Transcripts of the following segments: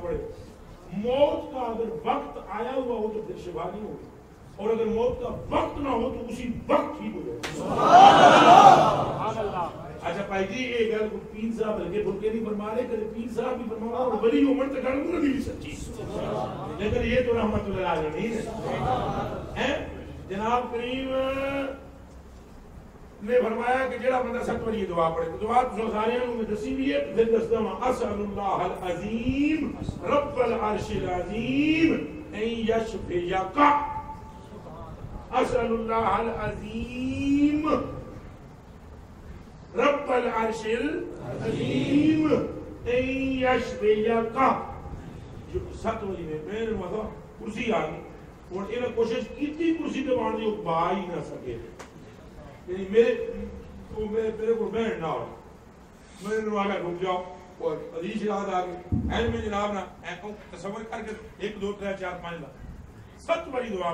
پڑے. موت کا اگر وقت آیا ہوا ہو تو پھر شفا نہیں ہوگی, اور اگر موت کا وقت نہ ہو تو اسی وقت ٹھیک ہو جائے. اچھا بھائی جی یہ گل کو پیر صاحب ہلکے پھلکے نہیں فرما رہے, کہ پیر صاحب بھی فرما رہا اور بڑی عمر تک گل کو نہیں سچی, لیکن یہ تو رحمت اللہ علیہ نہیں ہے. جناب کریم نے فرمایا کہ جڑا بندہ 7 بار یہ دعا پڑھے تو دعا تو سارے میں دسی بھی ہے, پھر دستا ہوں اسأل اللہ العظیم رب العرش العظیم ان یشفیک. اسأل اللہ العظیم رب العرش العظیم ان یشفیک. 7 بار میں نے مطلب کرسی آ گئی اور انہیں کوشش کی کرسی پہ بان دی وہ با ہی نہ سکے, یعنی میرے کو بہن نہ ہو, میں نے آگا رک جاؤ اور حدیث یاد آ گئی این میں جناب نا تصور کر کے 1 2 3 4 5 7 باری دعا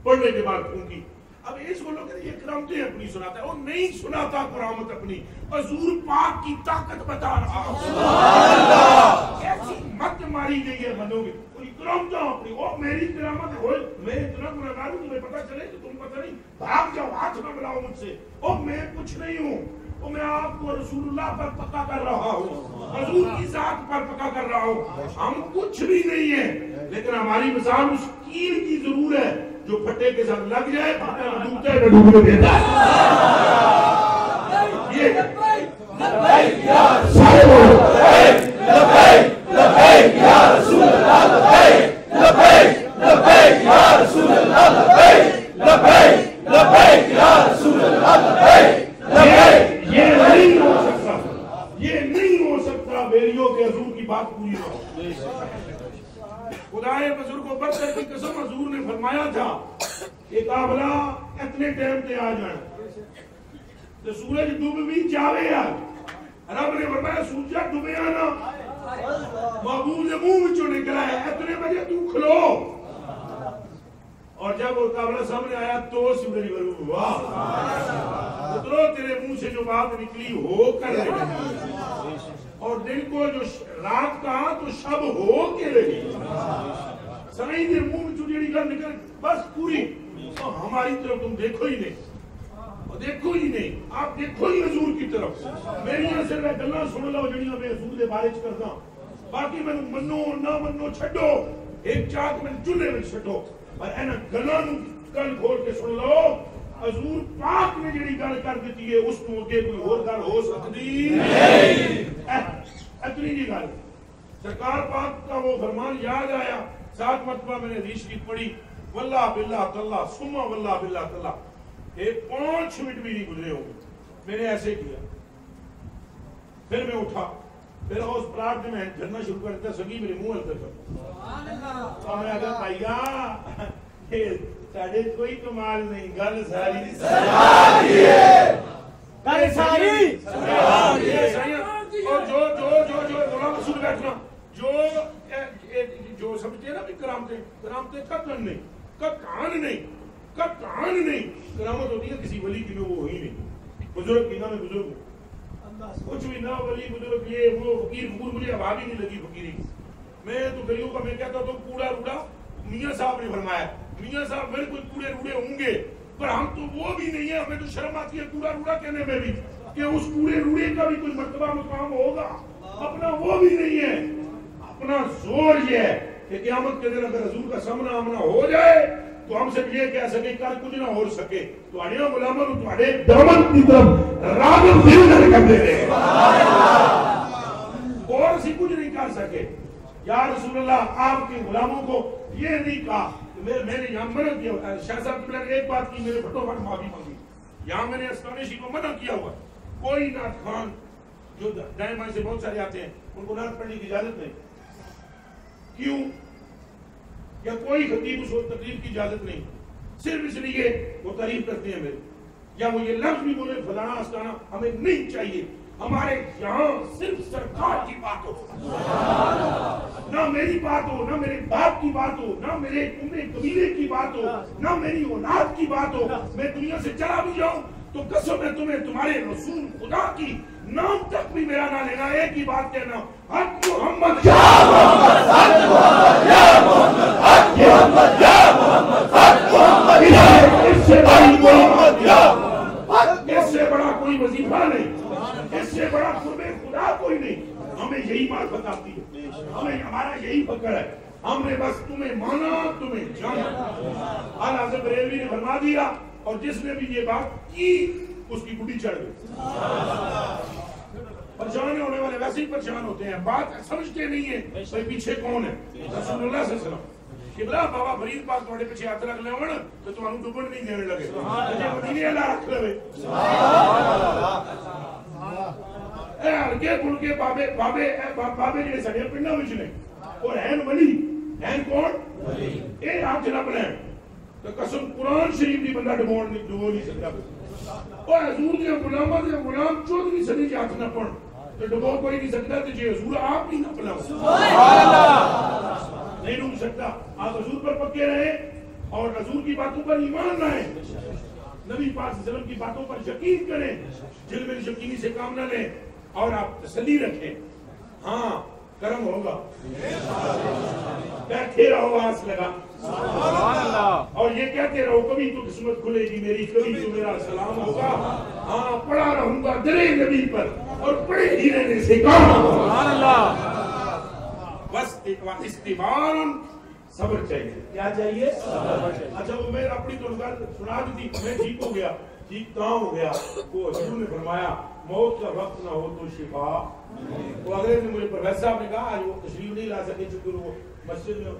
پڑھنے کے بعد ان کی اب اس کو لوگ یہ کرامتیں اپنی سناتا ہے, وہ نہیں سناتا کرامت اپنی, حضور پاک کی طاقت بتا رہا. سبحان اللہ, ایسی مت ماری گئی ہے بندوں کی کرامتیں اپنی. وہ میری کرامت ہوئے میں اتنا گناہگار ہوں تمہیں پتہ چلے کہ تم پتہ نہیں بھاگ جاؤ, ہاتھ نہ ملاؤ مجھ سے. اور میں کچھ نہیں ہوں, اور میں آپ کو رسول اللہ پر پکا کر رہا ہوں, حضور کی ذات پر پکا کر رہا ہوں. ہم کچھ بھی نہیں ہیں, لیکن ہماری مثال اس کیل کی ضرور ہے جو پھٹے کے ساتھ لگ جائے ڈوبتا ہے ڈوبنے دیتا ہے. یہ سارے لبیک یا رسول اللہ, لبیک لبیک لبیک یا رسول اللہ, لبیک لبیک لبیک یا رسول اللہ, لبیک لبیک. یہ نہیں ہو سکتا, یہ نہیں ہو سکتا بیریوں کے حضور کی بات پوری ہو. خدائے بزرگ و برکت کی قسم, حضور نے فرمایا تھا کہ قافلہ اتنے ٹائم تے آ جانا تو سورج ڈوب بھی جاوے آ. رب نے فرمایا سورج ڈوبے آنا, محبوب نے منہ وچوں نکلا ہے اتنے بجے تو کھلو. اور جب وہ قافلہ سامنے آیا تو سورج ورو واہ پترو تیرے منہ سے جو بات نکلی ہو کر رہی, اور دن کو جو رات کہا تو شب ہو کے رہی. سنائی دے منہ میں چوڑی گل نکل بس پوری. ہماری طرف تم دیکھو ہی نہیں, اور دیکھو ہی نہیں, آپ دیکھو ہی حضور کی طرف. میری یہاں سے میں گلاں سن لو جڑیاں میں حضور دے بارے چ کردا, باقی میں منو نہ منو چھڈو, ایک چاک میں چولہے میں چھڈو, پر اینا گلاں نو کل کھول کے سن لو. حضور پاک نے جڑی گل کر دیتی ہے اس کو اگے کوئی اور گل ہو سکتی نہیں. اتنی جی گل سرکار پاک کا وہ فرمان یاد آیا. 7 مرتبہ میں نے حدیث کی پڑھی, واللہ باللہ تاللہ ثم واللہ باللہ تاللہ, ایک 5 منٹ بھی نہیں گزرے ہوں گے. میں نے ایسے کیا, پھر میں اٹھا, پھر اس پلاٹ میں جھرنا شروع کر دیتا, سگی میرے منہ ہلکا کر. اور میں اگر بھائیا ساڑھے کوئی کمال نہیں, گل ساری ساری ہے, گل ساری ساری ہے. اور جو غلام رسول بیٹھنا جو سمجھتے ہیں نا بھی کرامتیں قطعاً نہیں, قطعاً نہیں, قطعاً نہیں. کرامت ہوتی ہے کسی ولی کی میں وہ ہی نہیں. بزرگ کی نہ میں بزرگ ہوں, کچھ بھی نہ ولی بزرگ یہ وہ فقیر فقور, مجھے آواز ہی نہیں لگی فقیری کی. میں تو گلیوں کا میں کہتا تو کوڑا روڑا میاں صاحب نے فرمایا, میاں صاحب میرے کوئی کوڑے روڑے ہوں گے, پر ہم تو وہ بھی نہیں ہیں. ہمیں تو شرم آتی ہے کوڑا روڑا کہنے میں بھی, کہ اس کوڑے روڑے کا بھی کوئی مرتبہ مقام ہوگا. اپنا وہ بھی نہیں ہے. اپنا زور یہ ہے کہ قیامت کے دن اگر حضور کا سامنا آمنا ہو جائے تو ہم سے یہ کہہ سکے کر کچھ نہ ہو سکے تو اڑیاں غلاموں تو اڑے دامن کی طرف راغب دل نہ کر دے رہے اور اسی کچھ نہیں کر سکے. یا رسول اللہ آپ کے غلاموں کو یہ نہیں کہا, میں نے یہاں منع کیا. شاہ صاحب نے ایک بات کی, میرے پھٹو پھٹ معافی مانگی. یہاں میں نے اسکانشی کو منع کیا ہوا, کوئی نعت خوان جو دائیں بائیں سے بہت سارے آتے ہیں ان کو نعت پڑھنے کی اجازت نہیں. کیوں؟ یا کوئی خطیب اس وقت تقریر کی اجازت نہیں, صرف اس لیے وہ تعریف کرتے ہیں میرے, یا وہ یہ لفظ بھی بولے فلانا استانا, ہمیں نہیں چاہیے. ہمارے یہاں صرف سرکار کی بات ہو, نہ میری بات ہو, نہ میرے باپ کی بات ہو, نہ میرے قبیلے کی بات ہو, نہ میری اولاد کی بات ہو. میں دنیا سے چلا بھی جاؤں تو قسم ہے تمہیں تمہارے رسول خدا کی نام تک بھی میرا نہ لینا, ایک ہی بات کہنا, حق محمد یا محمد, حق محمد یا محمد, حق محمد یا محمد, حق محمد. اس سے بڑی محمد یا محمد, اس سے بڑا کوئی وظیفہ نہیں, اس سے بڑا قرب خدا کوئی نہیں. ہمیں یہی معرفت آتی ہے, ہمیں ہمارا یہی فکر ہے, ہم نے بس تمہیں مانا تمہیں جانا. اعلیٰ حضرت بریلوی نے فرما دیا, اور جس نے بھی یہ بات کی اس کی گڈی چڑھ گئی. پریشان ہونے والے ویسے ہی پریشان ہوتے ہیں, بات سمجھتے نہیں ہیں بھائی پیچھے کون ہے. رسول اللہ صلی اللہ علیہ وسلم قبلہ بابا فرید پاک تھوڑے پیچھے ہاتھ رکھ لے تو تمہیں ڈبن نہیں دینے لگے, مدینے اللہ رکھ لے. ہلکے پھلکے بابے جڑے سڈے پنڈاں وچ نے اور ہیں ولی, ہیں کون اے ہاتھ نہ بنائیں تو قسم قرآن شریف دی بندہ ڈبو نہیں سکتا. اور حضور دے غلاماں دے غلام 14ویں صدی چ ہاتھ نہ پڑھ تو ڈبو کوئی نہیں سکتا. تو جی حضور آپ نہیں نہ پڑھاؤ نہیں ڈوب سکتا. آپ حضور پر پکے رہے اور حضور کی باتوں پر ایمان لائیں, نبی پاک صلی اللہ علیہ وسلم کی باتوں پر یقین کریں, جلوے یقینی سے کام نہ لیں, اور آپ تسلی رکھیں. ہاں کرم ہوگا, بیٹھے رہو آس لگا, اور یہ کہتے رہو کبھی تو قسمت کھلے گی میری, کبھی تو میرا سلام ہوگا. ہاں پڑا رہوں گا درے نبی پر اور پڑے ہی رہنے سے کام ہوگا. بس استبار صبر چاہیے. کیا چاہیے؟ اچھا وہ میں اپنی تو سنا دی تھی, میں ٹھیک ہو گیا, ٹھیک کہاں ہو گیا, وہ حضور نے فرمایا موت کا وقت نہ ہو تو شفا. وہ اگلے دن مجھے پروفیسر صاحب نے کہا آج وہ تشریف نہیں لا سکے چونکہ وہ مسجد میں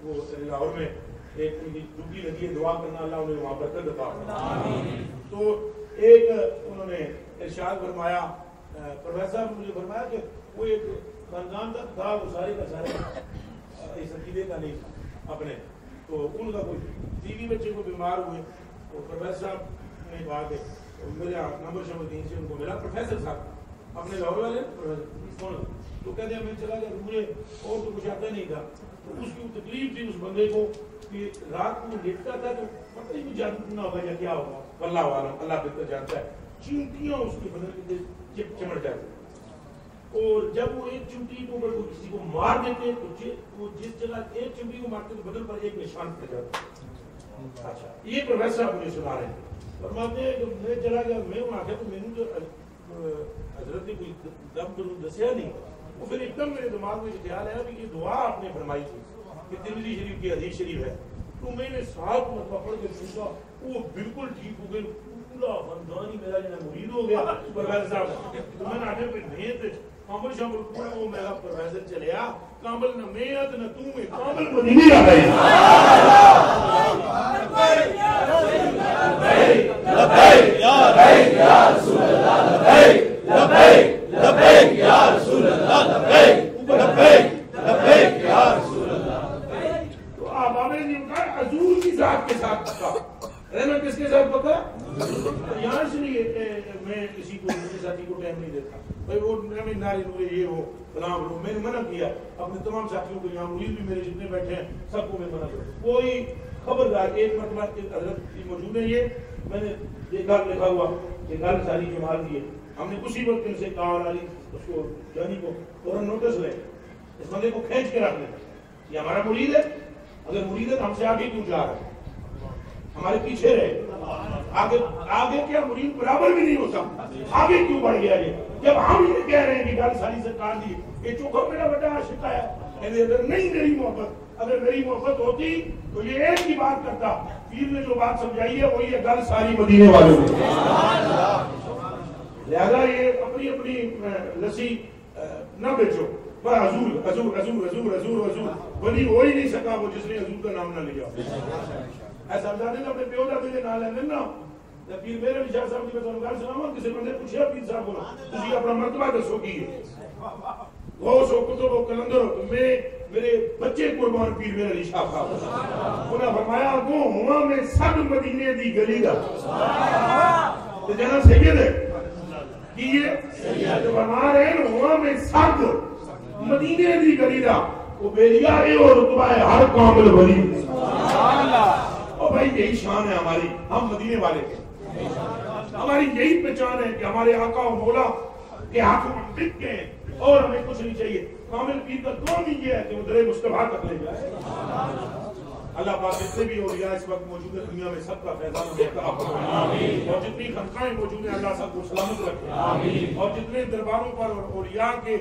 وہ لاہور میں ایک ان کی ڈیوٹی لگی ہے, دعا کرنا اللہ انہیں وہاں برکت عطا فرمائے. تو ایک انہوں نے ارشاد فرمایا, پروفیسر صاحب نے مجھے فرمایا کہ وہ ایک خاندان تھا وہ سارے کا سارے اس عقیدے کا نہیں تھا اپنے, تو ان کا کوئی ٹی وی بچے کو بیمار ہوئے, وہ پروفیسر صاحب نے کہا کہ میرا نمبر شمبر دین سے ان کو ملا, پروفیسر صاحب اپنے لاہور والے تو کہتے ہیں میں چلا گیا, مجھے اور تو کچھ آتا نہیں تھا. تو اس کی تکلیف تھی اس بندے کو کہ رات کو لیٹتا تھا تو پتہ ہی نہیں جادو نہ ہوگا یا کیا ہوگا, واللہ عالم, اللہ بہتر جانتا ہے. چینٹیاں اس کے بدن کے چمٹ جاتی, اور جب وہ ایک چمٹی کو اگر کسی کو مار دیتے تو وہ جس جگہ ایک چمٹی کو مارتے تو بدن پر ایک نشان پڑ جاتا. اچھا یہ پروفیسر صاحب مجھے سنا رہے ہیں, فرماتے ہیں کہ میں چلا گیا, میں وہاں آ گیا تو میں نے جو حضرت نے کوئی دم درود دسیا نہیں, وہ پھر ایک دم میرے دماغ میں خیال آیا کہ یہ دعا آپ نے فرمائی تھی کہ ترمذی شریف کی حدیث شریف ہے, تو میں نے 7 مرتبہ پڑھ کے سوچا وہ بالکل ٹھیک ہو گئے, پورا خاندان ہی میرا جو مرید ہو گیا. پروفیسر صاحب تو میں نے آگے پہ نیت کامل شامل پورا وہ میرا پروفیسر چلیا, کامل نہ میت نہ تو میں کامل مدینی آ گئی. لبیک یا رسول اللہ, لبیک لبیک لبیک یا رسول اللہ, لبیک لبیک لبیک یا رسول اللہ. تو آپ آمین نے کہا حضور کی ذات کے ساتھ پکا رہنا, کس کے ساتھ پکا؟ یہاں سے نہیں میں کسی کو کسی ساتھی کو ٹائم نہیں دیتا بھائی وہ ہمیں ناری نورے یہ ہو فلاں ہو. میں نے منع کیا اپنے تمام ساتھیوں کو, یہاں مرید بھی میرے جتنے بیٹھے ہیں سب کو میں منع کروں. کوئی خبردار, ایک مرتبہ حضرت موجود ہے, یہ میں نے دیکھا لکھا ہوا کہ گھر ساری جمال دیے, ہم نے اسی وقت ان سے کہا علی اس کو جانی کو فوراً نوٹس لے, اس بندے کو کھینچ کے رکھ لیں, یہ ہمارا مرید ہے, اگر مرید ہے تو ہم سے آگے کیوں جا رہا ہے, ہمارے پیچھے رہے. آگے کیا مرید برابر بھی نہیں ہوتا, آگے کیوں بڑھ گیا یہ, جب ہم یہ کہہ رہے ہیں کہ گل ساری سرکار دی, یہ چوکھا میرا بڑا عاشق ہے, اگر نہیں میری محبت, اگر میری محبت ہوتی تو یہ ایک ہی بات کرتا, پیر نے جو بات سمجھائی ہے وہ یہ گل ساری مدینے والوں نے. لہذا یہ اپنی اپنی لسی نہ بیچو, پر حضور حضور حضور حضور حضور حضور ولی ہو ہی نہیں سکا وہ جس نے حضور کا نام نہ لیا. ایسا بتا دیں اپنے پیو دادے کے نام لینے نا, پیر میرے شاہ صاحب کی میں گل سناواں, کسی بندے پوچھا پیر صاحب کو تسی اپنا مرتبہ دسو کی ہے, غوث ہو کتب ہو کلندر ہو, میں میرے بچے قربان پیر میرا علی شاہ صاحب انہوں نے فرمایا وہ ہوا میں سب مدینے دی گلی دا تو جنا سید ہے کہ یہ فرما رہے ہیں ہوا میں سب مدینے دی گلی دا وہ بیلیا ہے اور رتبہ ہے ہر کامل ولی. اور بھائی یہی شان ہے ہماری, ہم مدینے والے کے, ہماری یہی پہچان ہے کہ ہمارے آقا و مولا کے ہاتھوں ہم بک گئے اور ہمیں کچھ نہیں چاہیے. کامل پیر کا کام ہی یہ ہے کہ وہ در مصطفیٰ تک لے جائے. اللہ پاک جتنے بھی اولیاء اس وقت موجود ہے دنیا میں سب کا فیضان عطا فرمائے اور جتنی خانقاہیں موجود ہیں اللہ سب کو سلامت رکھے اور جتنے درباروں پر اولیاء کے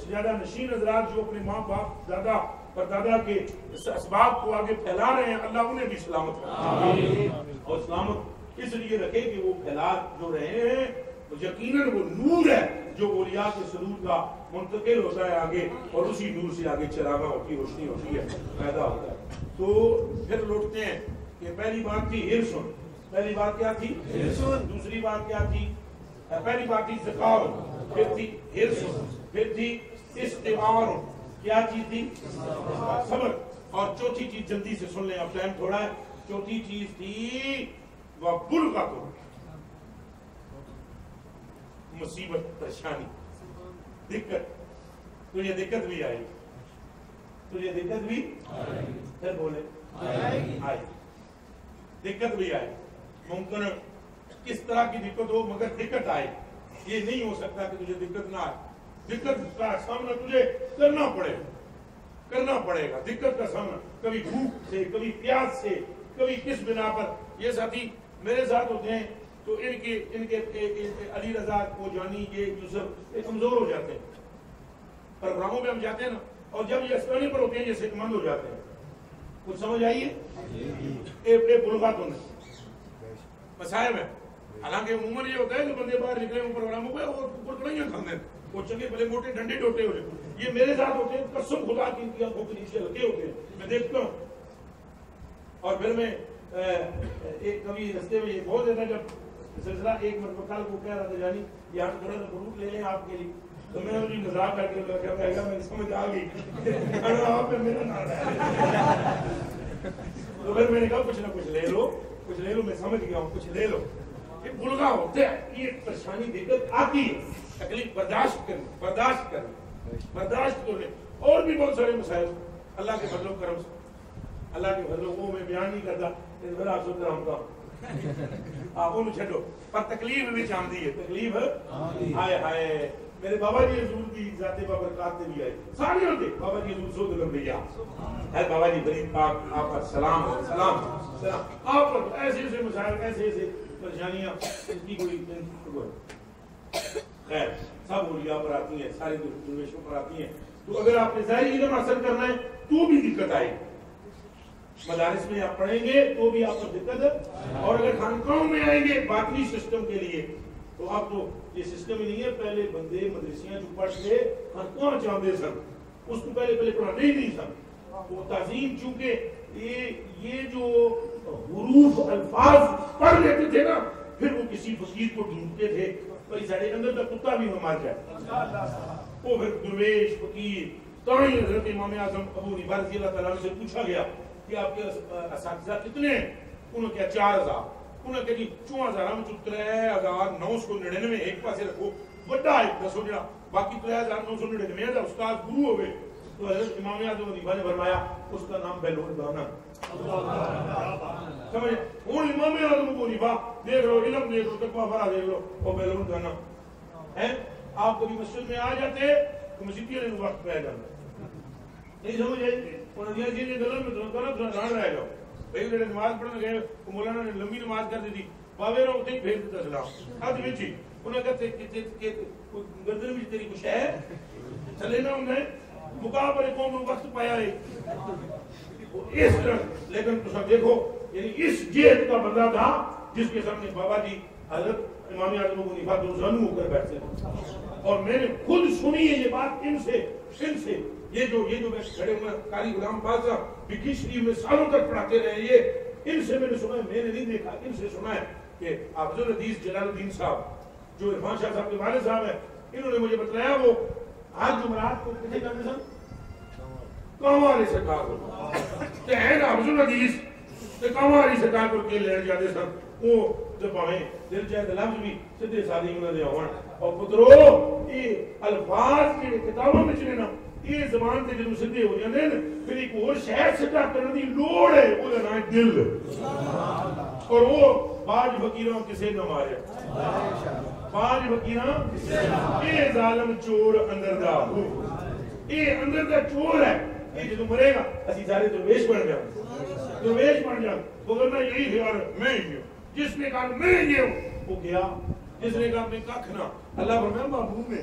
سجادہ نشین حضرات جو اپنے ماں باپ دادا پردادا کے اسباب کو آگے پھیلا رہے ہیں اللہ انہیں بھی سلامت رکھے اور سلامت اس لیے رکھے کہ وہ پھیلا جو رہے ہیں یقیناً وہ نور ہے جو اولیاء کے سرور کا منتقل ہوتا ہے آگے اور اسی نور سے آگے چراغاں ہوتی روشنی ہوتی ہے پیدا ہوتا ہے. تو پھر لوٹتے ہیں کہ پہلی بات تھی ہرسن. پہلی بات کیا تھی ہرسن. دوسری بات کیا تھی پہلی بات تھی ذکار. پھر تھی ہرسن. پھر تھی استغفار. کیا چیز تھی صبر. اور چوتھی چیز جلدی سے سن لیں اب ٹائم تھوڑا ہے. چوتھی چیز تھی وبلغۃ مصیبت پریشانی دقت. تجھے دقت بھی آئی تجھے دقت بھی پھر بولے آئی دقت بھی آئی. ممکن کس طرح کی دقت ہو مگر دقت آئے. یہ نہیں ہو سکتا کہ تجھے دقت نہ آئے. دقت کا سامنا تجھے کرنا پڑے گا. دقت کا سامنا کبھی بھوک سے کبھی پیاس سے کبھی کس بنا پر. یہ ساتھی میرے ساتھ ہوتے ہیں تو ان کے علی رضا کو جانی یہ یوسف کمزور ہو جاتے ہیں. پروگراموں میں ہم جاتے ہیں نا اور جب یہ اسٹانی پر ہوتے ہیں یہ صحت مند ہو جاتے ہیں. کچھ سمجھ آئیے بلغات ہونے مسائب ہے. حالانکہ عموماً یہ ہوتا ہے کہ بندے باہر نکلے ہوں پروگراموں پہ اور اوپر کڑائیاں کھاتے ہیں وہ چنگے بھلے موٹے ڈنڈے ڈوٹے ہو جاتے. یہ میرے ساتھ ہوتے ہیں قسم خدا کی ان کی آنکھوں کے نیچے لگے ہوتے ہیں میں دیکھتا ہوں. اور پھر میں ایک کبھی رستے میں یہ بہت زیادہ جب سلسلہ ایک مرتبہ کل کو کہہ رہا تھا جانی یہاں تھوڑا سا فروٹ لے لیں آپ کے لیے. تو میں نے مذاق کر کے کہا میں سمجھ آ گئی آپ میرا نام ہے. تو پھر میں نے کہا کچھ نہ کچھ لے لو میں سمجھ گیا ہوں کچھ لے لو. یہ بلغا ہوتا ہے. یہ پریشانی دقت آتی ہے. تکلیف برداشت کرنے اور بھی بہت سارے مسائل اللہ کے فضل و کرم سے اللہ کے فضل وہ میں بیان نہیں کرتا ذرا آپ سن رہا ہوں آپ ان چھڈو پر تکلیف بھی چاندی ہے. تکلیف ہائے ہائے میرے بابا جی حضور کی ذات بابرکات بھی آئی سارے ہوتے. بابا جی حضور سود لمبیا ہے. بابا جی فرید پاک آپ پر سلام آپ پر ایسے ایسے مسائل ایسے ایسے پریشانیاں ان کی کوئی خیر سب اولیاء پر آتی ہیں سارے درویشوں پر آتی ہیں. تو اگر آپ نے ظاہری علم حاصل کرنا ہے تو بھی دقت آئے. مدارس میں آپ پڑھیں گے تو بھی آپ کو دقت. اور اگر خانقاہوں میں آئیں گے باطنی سسٹم کے لیے تو آپ تو یہ سسٹم ہی نہیں ہے. پہلے بندے مدرسیاں جو پڑھ کے خانقاہ چاہتے سن اس کو پہلے پڑھانے ہی نہیں سن. وہ تعظیم چونکہ یہ جو حروف الفاظ پڑھ لیتے تھے نا پھر وہ کسی فقیر کو ڈھونڈتے تھے بھائی سارے اندر کا کتا بھی مار جائے. وہ پھر درویش فقیر تائی حضرت امام اعظم ابو حنیفہ رضی اللہ تعالیٰ سے پوچھا گیا کہ آپ کے اساتذہ کتنے ہیں؟ انہوں نے کہا 4000. انہوں نے کہا جی 4000 میں 3999 ایک پاسے رکھو بڑا ایک دسو جڑا باقی 3999 ہے استاد گرو ہو گئے. تو حضرت امام اعظم حنیفہ نے فرمایا اس کا نام بیلون دانا. سمجھے ہوں امام اعظم ابو حنیفہ دیکھ لو علم دیکھ لو تقویٰ فرا دیکھ لو وہ بیلون دانا ہے. آپ کبھی مسجد میں آ جاتے تو مسجد کے وقت پہ آ جاتا نہیں سمجھے. انہوں نے جی گلوں میں دھیان رہ جاؤ بھائی جڑے نماز پڑھنے گئے وہ مولانا نے لمبی نماز کر دی تھی باوے رو اتنے ہی بھیج دیتا سلام اد وچ ہی. انہوں نے کہتے گردن میں تیری کچھ ہے چلے نہ انہیں مقام پر قوم نے وقت پایا ہے اس طرح. لیکن تم دیکھو یعنی اس جہت کا بندہ تھا جس کے سامنے بابا جی حضرت امام اعظم ابو حنیفہ دوزانو ہو کر بیٹھتے ہیں. اور میں نے خود سنی ہے یہ بات ان سے یہ جو میں کھڑے ہوئے قاری غلام پاک صاحب بکی شریف میں سالوں تک پڑھاتے رہے یہ ان سے میں نے سنا ہے. میں نے نہیں دیکھا ان سے سنا ہے کہ حافظ الحدیث جلال الدین صاحب جو عرفان شاہ صاحب کے والد صاحب ہیں انہوں نے مجھے بتلایا وہ آج جمعرات کو کتنے کرتے سن کاماری سرکار کو تہین حافظ الحدیث کاماری سرکار کو کے لے جاتے سن. وہ جب آئیں دل چاہے لفظ بھی سدھے سادی انہوں نے آن اور پترو یہ الفاظ کے کتابوں میں چلے نا یہ زبان سے جب سدھے ہو جاتے ہیں پھر ایک اور شہر سٹا کرنے کی لوڑ ہے وہ نام دل. اور وہ پانچ فقیراں کسے نہ مارے پانچ فقیراں اے ظالم چور اندر دا ہو اے اندر دا چور ہے یہ جدو مرے گا اسی سارے درویش بن جاؤں درویش بن جاؤں وگرنہ یہی خیال میں ہی ہوں جس نے کہا میں یہ ہوں وہ گیا جس نے کہا میں ککھ نہ اللہ فرمایا محبوب میں